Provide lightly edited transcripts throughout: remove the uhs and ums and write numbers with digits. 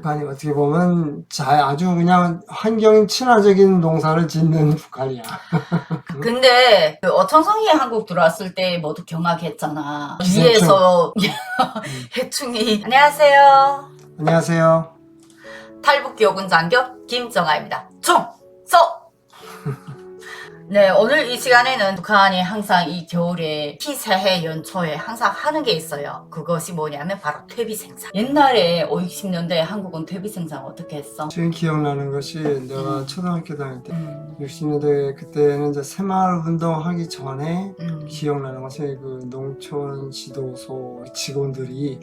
북한이 어떻게 보면 아주 그냥 환경 친화적인 농사를 짓는 북한이야. 근데 그 어청성이 한국 들어왔을 때 모두 경악했잖아. 기생충. 위에서 해충이 안녕하세요. 안녕하세요. 탈북기업군 장교 김정아입니다. 총서! 네, 오늘 이 시간에는 북한이 항상 이 겨울에 피새해 연초에 항상 하는 게 있어요. 그것이 뭐냐면 바로 퇴비 생산. 옛날에 5, 60년대에 한국은 퇴비 생산 어떻게 했어? 지금 기억나는 것이 내가 초등학교 다닐 때 60년대 그때는 이제 새마을 운동하기 전에 기억나는 것이 그 농촌 지도소 직원들이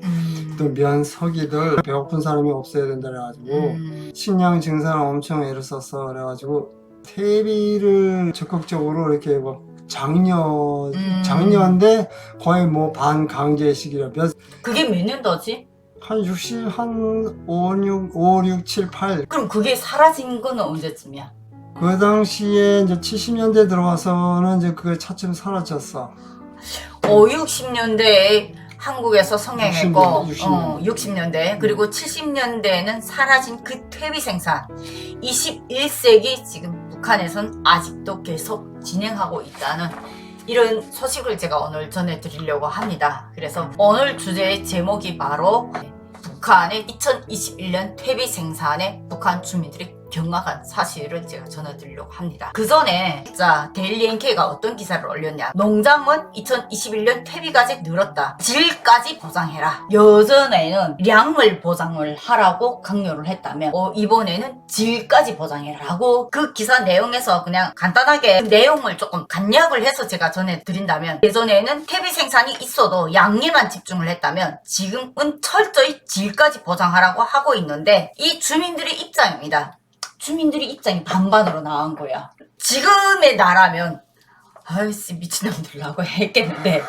또 면서기들 배고픈 사람이 없어야 된다 그래가지고 식량 증산을 엄청 애를 썼어. 그래가지고 퇴비를 적극적으로 이렇게 막 장려인데 거의 뭐 반강제식이라 그게 몇 년도지? 한 60, 한 5, 6, 7, 8. 그럼 그게 사라진 거는 언제쯤이야? 그 당시에 이제 70년대 들어와서는 이제 그게 차츰 사라졌어. 5, 60년대에 한국에서 성행했고 60년대. 60년대 그리고 70년대에는 사라진 그 퇴비 생산 21세기 지금 북한에선 아직도 계속 진행하고 있다는 이런 소식을 제가 오늘 전해드리려고 합니다. 그래서 오늘 주제의 제목이 바로 북한의 2021년 퇴비 생산에 북한 주민들이 경악한 사실을 제가 전해드리려고 합니다. 그 전에 자 데일리 NK가 어떤 기사를 올렸냐. 농장은 2021년 퇴비까지 늘었다. 질까지 보장해라. 예전에는 량을 보장을 하라고 강요를 했다면 이번에는 질까지 보장해라 라고 그 기사 내용에서 그냥 간단하게 그 내용을 조금 간략을 해서 제가 전해드린다면 예전에는 퇴비 생산이 있어도 양에만 집중을 했다면 지금은 철저히 질까지 보장하라고 하고 있는데 이 주민들의 입장입니다. 주민들의 입장이 반반으로 나온 거야. 지금의 나라면 아이씨 미친놈들라고 했겠는데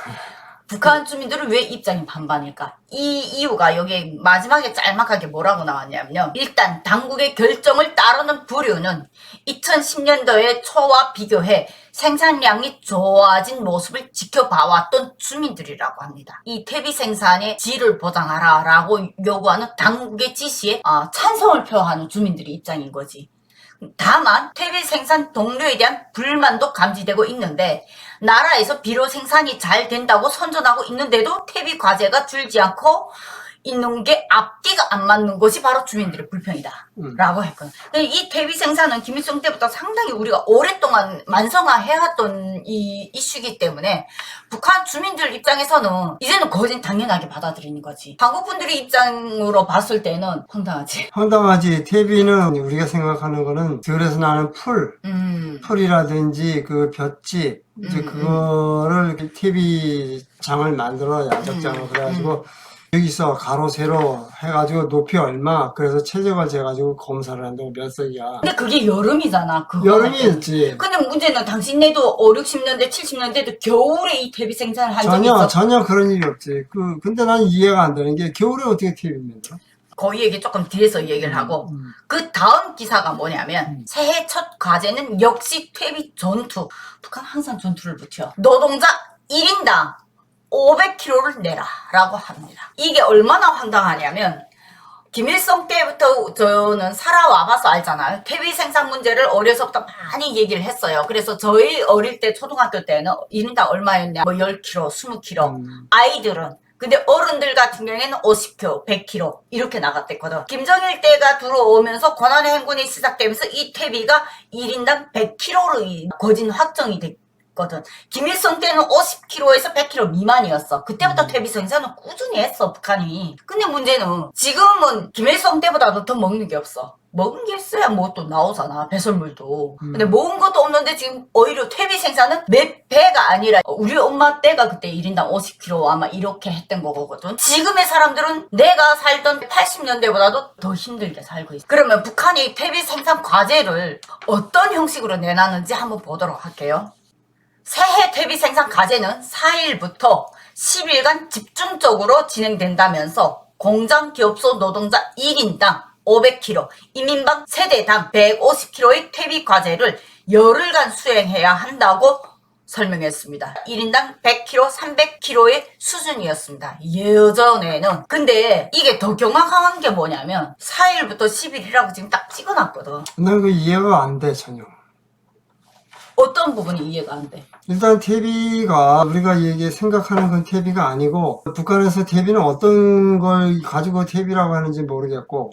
북한 주민들은 왜 입장이 반반일까? 이 이유가 여기 마지막에 짤막하게 뭐라고 나왔냐면요. 일단 당국의 결정을 따르는 부류는 2010년도의 초와 비교해 생산량이 좋아진 모습을 지켜봐왔던 주민들이라고 합니다. 이 퇴비 생산의 질을 보장하라 라고 요구하는 당국의 지시에 찬성을 표하는 주민들의 입장인 거지. 다만 퇴비 생산 동료에 대한 불만도 감지되고 있는데 나라에서 비료 생산이 잘 된다고 선전하고 있는데도 퇴비 과제가 줄지 않고 있는 게 앞뒤가 안 맞는 것이 바로 주민들의 불평이다 라고 했거든. 이 퇴비 생산은 김일성 때부터 상당히 우리가 오랫동안 만성화해왔던 이 이슈이기 때문에 북한 주민들 입장에서는 이제는 거진 당연하게 받아들이는 거지. 한국 분들의 입장으로 봤을 때는 황당하지. 황당하지. 퇴비는 우리가 생각하는 거는 들에서 나는 풀이라든지 그 볏짚 이제 그거를 퇴비장을 만들어 야적장을 그래가지고 여기서 가로 세로 해가지고 높이 얼마 그래서 최저가 재가지고 검사를 한다고 몇 석이야. 근데 그게 여름이잖아. 여름이었지. 근데 문제는 당신네도 5, 60년대 70년대도 겨울에 이 퇴비 생산을 한 적이 있어? 전혀 그런 일이 없지. 근데 난 이해가 안 되는 게 겨울에 어떻게 퇴비 만들어? 그 얘기 조금 뒤에서 얘기를 하고 그 다음 기사가 뭐냐면 새해 첫 과제는 역시 퇴비 전투. 북한 항상 전투를 붙여. 노동자 1인당 500kg를 내라 라고 합니다. 이게 얼마나 황당하냐면 김일성 때부터 저는 살아와봐서 알잖아요. 퇴비 생산 문제를 어려서부터 많이 얘기를 했어요. 그래서 저희 어릴 때 초등학교 때는 1인당 얼마였냐 뭐 10kg, 20kg 아이들은 근데 어른들 같은 경우에는 50kg, 100kg 이렇게 나갔댔거든. 김정일 때가 들어오면서 권한의 행군이 시작되면서 이 퇴비가 1인당 100kg로 거진 확정이 됐거든. 김일성 때는 50kg에서 100kg 미만이었어. 그때부터 퇴비 생산은 꾸준히 했어 북한이. 근데 문제는 지금은 김일성 때보다도 더 먹는 게 없어. 먹은 게 있어야 뭐 또 나오잖아 배설물도. 근데 먹은 것도 없는데 지금 오히려 퇴비 생산은 몇 배가 아니라 우리 엄마 때가 그때 1인당 50kg 아마 이렇게 했던 거거든. 지금의 사람들은 내가 살던 80년대보다도 더 힘들게 살고 있어. 그러면 북한이 퇴비 생산 과제를 어떤 형식으로 내놨는지 한번 보도록 할게요. 새해 퇴비 생산 과제는 4일부터 10일간 집중적으로 진행된다면서 공장 기업소 노동자 1인당 500kg, 이민방 세대당 150kg의 퇴비 과제를 열흘간 수행해야 한다고 설명했습니다. 1인당 100kg, 300kg의 수준이었습니다. 예전에는. 근데 이게 더 경악한 게 뭐냐면 4일부터 10일이라고 지금 딱 찍어놨거든. 난 그 이해가 안 돼, 전혀. 어떤 부분이 이해가 안 돼? 일단 퇴비가 우리가 이게 생각하는 건 퇴비가 아니고 북한에서 퇴비는 어떤 걸 가지고 퇴비라고 하는지 모르겠고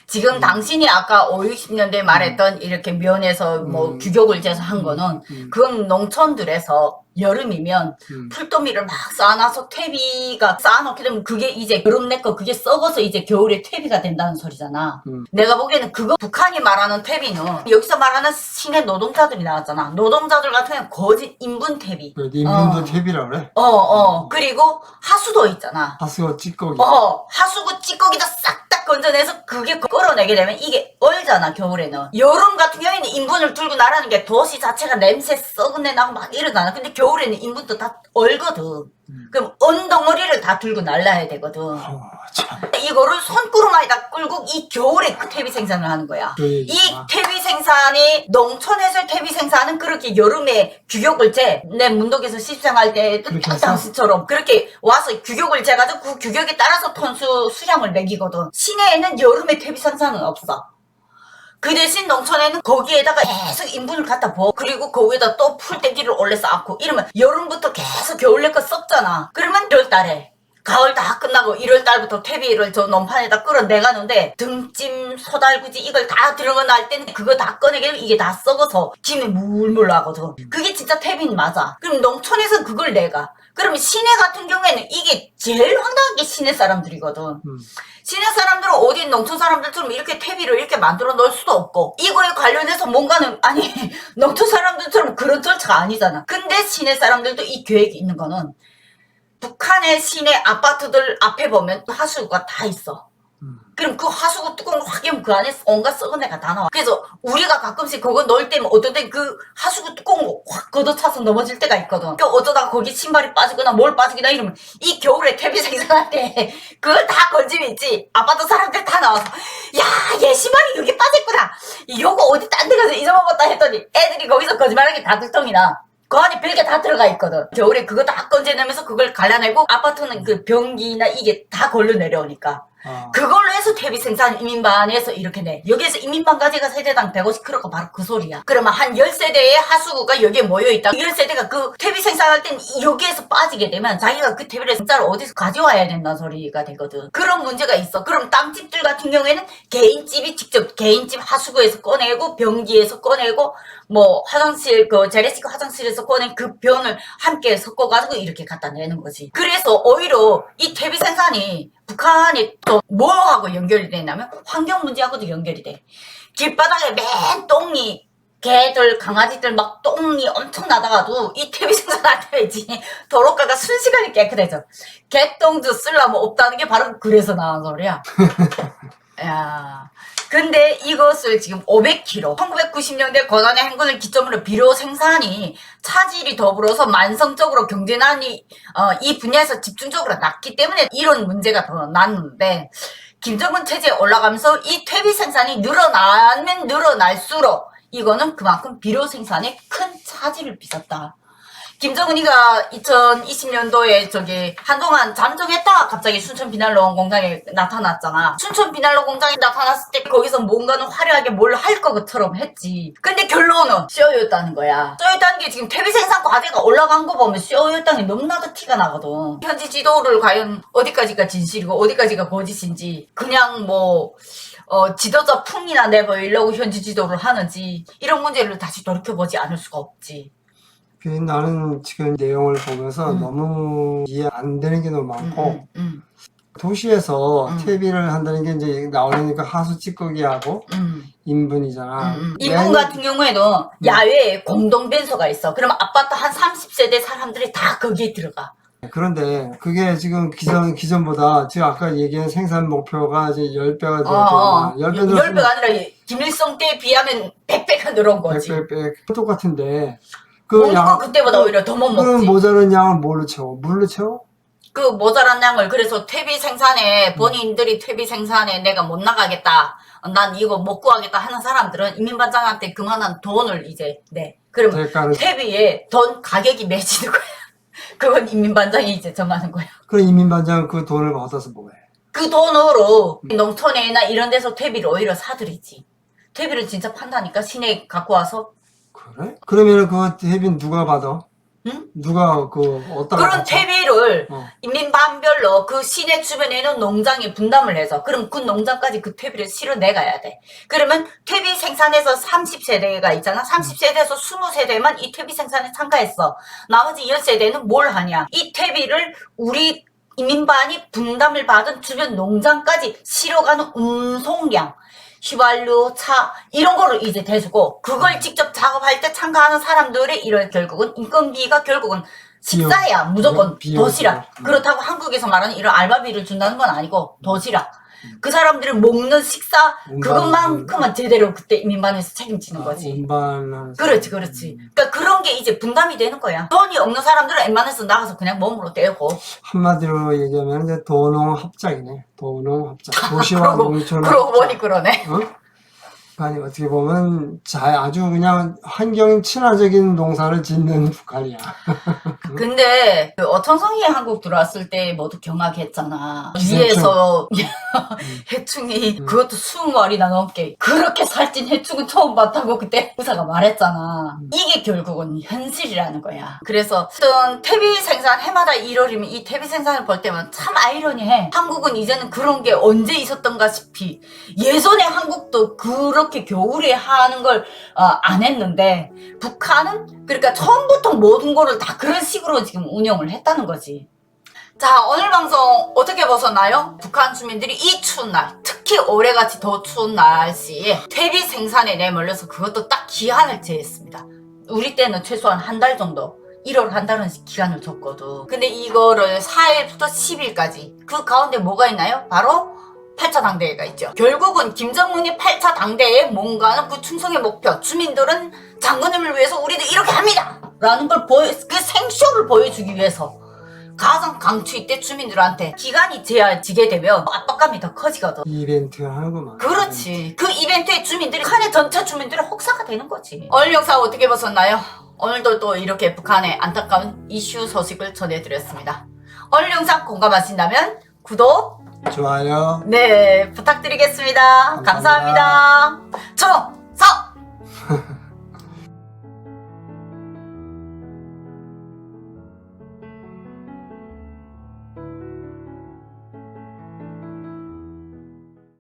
지금 당신이 아까 5, 60년대에 말했던 이렇게 면에서 뭐 규격을 재서 한 거는 그건 농촌들에서 여름이면 풀도미를 막 쌓아놔서 퇴비가 쌓아놓게 되면 그게 이제 여름 내 거 그게 썩어서 이제 겨울에 퇴비가 된다는 소리잖아. 내가 보기에는 그거 북한이 말하는 퇴비는 여기서 말하는 시내 노동자들이 나왔잖아. 노동자들 같은 경우는 거짓 인분 퇴비. 인분도 퇴비라고 그래? 그리고 하수도 있잖아. 하수구 찌꺼기. 하수구 찌꺼기도 싹 다 건져내서 그게 끌어내게 되면 이게 얼잖아, 겨울에는. 여름 같은 경우에는 인분을 들고 나라는 게 도시 자체가 냄새 썩은 내 나고 막 이러잖아. 근데 겨울에는 인분도 다 얼거든. 그럼 언덩어리를 다 들고 날라야 되거든. 참. 이거를 손구름에다 끌고 이 겨울에 그 퇴비 생산을 하는 거야. 이 퇴비 생산이 농촌에서 퇴비 생산은 그렇게 여름에 규격을 재. 내 문덕에서 시장할 때 당시처럼 그렇게 와서 규격을 재가지고 그 규격에 따라서 톤수 수량을 매기거든. 시내에는 여름에 퇴비 생산은 없어. 그 대신 농촌에는 거기에다가 계속 인분을 갖다 부어. 그리고 거기에다 또 풀떼기를 올려 쌓고 이러면 여름부터 계속 겨울 내 거 썩잖아. 그러면 1월달에 가을 다 끝나고 1월달부터 퇴비를 저 논판에다 끌어내가는데 등찜, 소달구지 이걸 다 들어갈 때는 그거 다 꺼내게 되면 이게 다 썩어서 김이 물물 나거든. 그게 진짜 퇴비는 맞아. 그럼 농촌에서는 그걸 내가. 그러면 시내 같은 경우에는 이게 제일 황당한 게 시내 사람들이거든. 시내 사람들은 어디 농촌 사람들처럼 이렇게 퇴비를 이렇게 만들어 놓을 수도 없고 이거에 관련해서 뭔가는 아니 농촌 사람들처럼 그런 절차가 아니잖아. 근데 시내 사람들도 이 계획이 있는 거는 북한의 시내 아파트들 앞에 보면 하수구가 다 있어. 그럼 그 하수구 뚜껑을 확 열면 그 안에 온갖 썩은 애가 다 나와. 그래서 우리가 가끔씩 그거 넣을 때면 어떤 때 그 하수구 뚜껑을 확 걷어차서 넘어질 때가 있거든. 그 어쩌다가 거기 신발이 빠지거나 뭘 빠지거나 이러면 이 겨울에 퇴비 생산할 때 그걸 다 건지면 있지. 아파트 사람들 다 나와서 야, 얘 신발이 여기 빠졌구나. 요거 어디 딴 데 가서 잊어먹었다 했더니 애들이 거기서 거짓말하게 다 들통이 나. 그 안에 별게 다 들어가 있거든. 겨울에 그거 다 건져내면서 그걸 갈라내고 아파트는 그 변기나 이게 다 걸려 내려오니까. 그걸로 해서 퇴비 생산 이민반에서 이렇게 내. 여기에서 이민반 가지가 세대당 150kg가 바로 그 소리야. 그러면 한 10세대의 하수구가 여기에 모여있다. 10세대가 그 퇴비 생산할 땐 여기에서 빠지게 되면 자기가 그 퇴비를 진짜로 어디서 가져와야 된다는 소리가 되거든. 그런 문제가 있어. 그럼 땅집들 같은 경우에는 개인집이 직접 개인집 하수구에서 꺼내고 변기에서 꺼내고 뭐 화장실 그 재래식 화장실에서 꺼낸 그 변을 함께 섞어가지고 이렇게 갖다 내는 거지. 그래서 오히려 이 퇴비 생산이 북한이 또 뭐하고 연결이 되냐면 환경 문제하고도 연결이 돼. 길바닥에 맨 똥이 개들 강아지들 막 똥이 엄청 나다가도 이 퇴비 생산 안 돼야지 도로가가 순식간에 깨끗해져. 개똥도 쓸라면 없다는 게 바로 그래서 나온 소리야. 야, 근데 이것을 지금 500kg 1990년대 고난의 행군을 기점으로 비료 생산이 차질이 더불어서 만성적으로 경제난이 이 분야에서 집중적으로 났기 때문에 이런 문제가 더 났는데 김정은 체제에 올라가면서 이 퇴비 생산이 늘어나면 늘어날수록 이거는 그만큼 비료 생산에 큰 차질을 빚었다. 김정은이가 2020년도에 저기 한동안 잠적했다 갑자기 순천 비난로 공장에 나타났잖아. 순천 비난로 공장에 나타났을 때 거기서 뭔가는 화려하게 뭘 할 것처럼 했지. 근데 결론은 쇼였다는 거야. 쇼였다는 게 지금 퇴비 생산 과제가 올라간 거 보면 쇼였다는 게 너무나도 티가 나거든. 현지 지도를 과연 어디까지가 진실이고 어디까지가 거짓인지 그냥 뭐 지도자 풍이나 내보이려고 현지 지도를 하는지 이런 문제를 다시 돌이켜보지 않을 수가 없지. 나는 지금 내용을 보면서 너무 이해 안 되는 게 너무 많고 도시에서 퇴비를 한다는 게 이제 나오니까 하수 찌꺼기하고 인분이잖아. 인분 같은 경우에는 야외에 공동 변소가 있어. 그러면 아파트 한 30세대 사람들이 다 거기에 들어가. 그런데 그게 지금 기존보다 지금 아까 얘기한 생산 목표가 이제 10배가 늘었잖아. 10배가 아니라 김일성 때에 비하면 100배가 늘어온 거지. 100배 똑같은데 먹는 건 그때보다 오히려 더 못 먹지. 그럼 모자른 양을 뭘로 채워? 물로 채워? 그 모자란 양을 그래서 퇴비 생산에 본인들이 퇴비 생산에 내가 못 나가겠다. 난 이거 못 구하겠다 하는 사람들은 이민반장한테 그만한 돈을 이제 내. 그러면 대가를 퇴비에 돈 가격이 매지는 거야. 그건 이민반장이 이제 정하는 거야. 그 이민반장 그 돈을 받아서 뭐해? 그 돈으로 농촌에나 이런 데서 퇴비를 오히려 사들이지. 퇴비를 진짜 판다니까 시내 갖고 와서. 그래? 그러면은 그 퇴비는 누가 받아? 응? 누가 그 어디다가 그런 받아? 퇴비를 어. 인민반별로 그 시내 주변에 있는 농장에 분담을 해서 그럼 그 농장까지 그 퇴비를 실어 내가야 돼. 그러면 퇴비 생산에서 30세대가 있잖아. 30세대에서 20세대만 이 퇴비 생산에 참가했어. 나머지 10세대는 뭘 하냐. 이 퇴비를 우리 인민반이 분담을 받은 주변 농장까지 실어가는 운송량, 휘발유, 차 이런 거를 이제 대주고 그걸 직접 작업할 때 참가하는 사람들이 이런 결국은 인건비가 결국은 식사야 무조건 비용, 도시락. 비용. 그렇다고 한국에서 말하는 이런 알바비를 준다는 건 아니고 도시락. 그 사람들이 먹는 식사 그것만큼은 제대로 그때 인민반에서 책임지는 거지. 운반하는 그렇지 그렇지. 그러니까 그런 게 이제 분담이 되는 거야. 돈이 없는 사람들은 웬만해서 나가서 그냥 몸으로 떼고 한마디로 얘기하면 이제 도농합작이네. 도농합작. 도시와 농촌. 그러고 보니 그러네. 어? 북한이 어떻게 보면 아주 그냥 환경 친화적인 농사를 짓는 북한이야. 근데 그 어천성이 한국 들어왔을 때 모두 경악했잖아. 기생충. 위에서 해충이 그것도 20마리나 넘게 그렇게 살찐 해충은 처음 봤다고 그때 의사가 말했잖아. 이게 결국은 현실이라는 거야. 그래서 어떤 퇴비 생산 해마다 1월이면 이 퇴비 생산을 볼 때면 참 아이러니해. 한국은 이제는 그런 게 언제 있었던가 싶이 예전에 한국도 그렇게 겨울에 하는 걸 안 했는데 북한은 그러니까 처음부터 모든 거를 다 그런 식으로 지금 운영을 했다는 거지. 자, 오늘 방송 어떻게 벗었나요? 북한 주민들이 이 추운 날, 특히 올해같이 더 추운 날씨에 퇴비 생산에 내몰려서 그것도 딱 기한을 제했습니다. 우리 때는 최소한 한 달 정도 1월 한 달은 기간을 줬거든. 근데 이거를 4일부터 10일까지 그 가운데 뭐가 있나요? 바로 8차 당대회가 있죠. 결국은 김정은이 8차 당대회에 뭔가는 그 충성의 목표, 주민들은 장군님을 위해서 우리도 이렇게 합니다! 라는 걸 그 생쇼를 보여주기 위해서 가장 강추 이때 주민들한테 기간이 제한지게 되면 압박감이 더 커지거든. 이벤트 하는구만. 그렇지. 그 이벤트에 주민들이 북한의 전체 주민들의 혹사가 되는 거지. 오늘 영상 어떻게 보셨나요? 오늘도 또 이렇게 북한의 안타까운 이슈 소식을 전해드렸습니다. 오늘 영상 공감하신다면 구독, 좋아요. 네 부탁드리겠습니다. 감사합니다. 감사합니다. 저